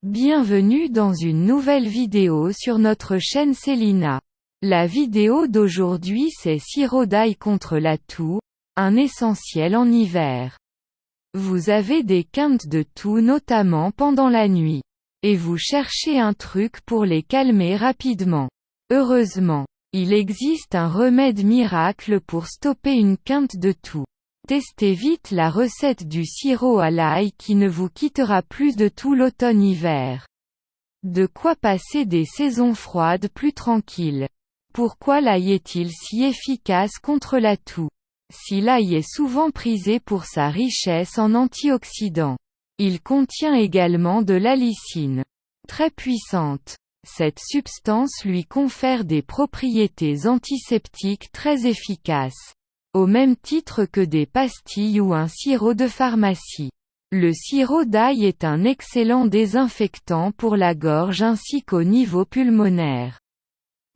Bienvenue dans une nouvelle vidéo sur notre chaîne Célina. La vidéo d'aujourd'hui c'est sirop d'ail contre la toux, un essentiel en hiver. Vous avez des quintes de toux notamment pendant la nuit. Et vous cherchez un truc pour les calmer rapidement. Heureusement, il existe un remède miracle pour stopper une quinte de toux. Testez vite la recette du sirop à l'ail qui ne vous quittera plus de tout l'automne-hiver. De quoi passer des saisons froides plus tranquilles. Pourquoi l'ail est-il si efficace contre la toux? Si l'ail est souvent prisé pour sa richesse en antioxydants, il contient également de l'allicine, très puissante. Cette substance lui confère des propriétés antiseptiques très efficaces, au même titre que des pastilles ou un sirop de pharmacie. Le sirop d'ail est un excellent désinfectant pour la gorge ainsi qu'au niveau pulmonaire.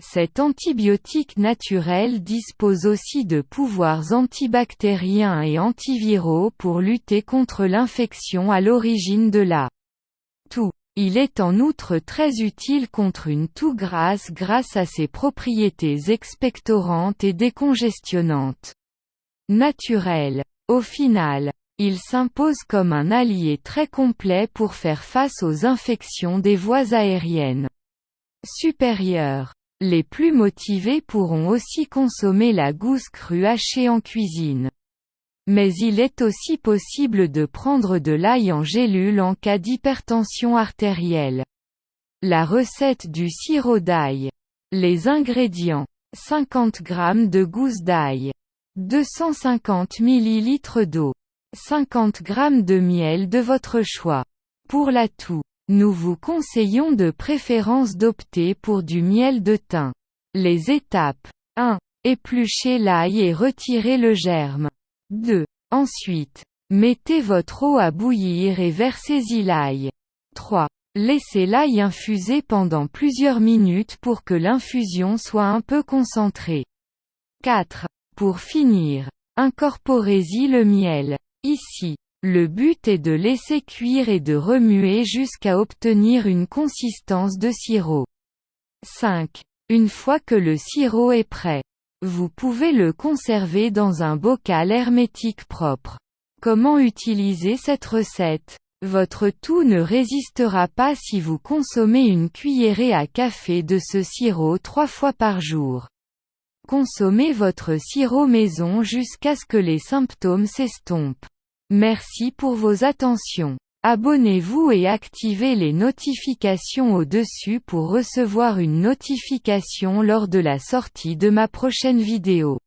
Cet antibiotique naturel dispose aussi de pouvoirs antibactériens et antiviraux pour lutter contre l'infection à l'origine de la toux. Il est en outre très utile contre une toux grasse grâce à ses propriétés expectorantes et décongestionnantes. Naturel. Au final, il s'impose comme un allié très complet pour faire face aux infections des voies aériennes supérieures. Les plus motivés pourront aussi consommer la gousse crue hachée en cuisine. Mais il est aussi possible de prendre de l'ail en gélule en cas d'hypertension artérielle. La recette du sirop d'ail. Les ingrédients. 50 g de gousse d'ail. 250 ml d'eau. 50 g de miel de votre choix. Pour la toux, nous vous conseillons de préférence d'opter pour du miel de thym. Les étapes. 1. Épluchez l'ail et retirez le germe. 2. Ensuite, mettez votre eau à bouillir et versez-y l'ail. 3. Laissez l'ail infuser pendant plusieurs minutes pour que l'infusion soit un peu concentrée. 4. Pour finir, incorporez-y le miel. Ici, le but est de laisser cuire et de remuer jusqu'à obtenir une consistance de sirop. 5. Une fois que le sirop est prêt, vous pouvez le conserver dans un bocal hermétique propre. Comment utiliser cette recette? Votre toux ne résistera pas si vous consommez une cuillerée à café de ce sirop 3 fois par jour. Consommez votre sirop maison jusqu'à ce que les symptômes s'estompent. Merci pour vos attentions. Abonnez-vous et activez les notifications au-dessus pour recevoir une notification lors de la sortie de ma prochaine vidéo.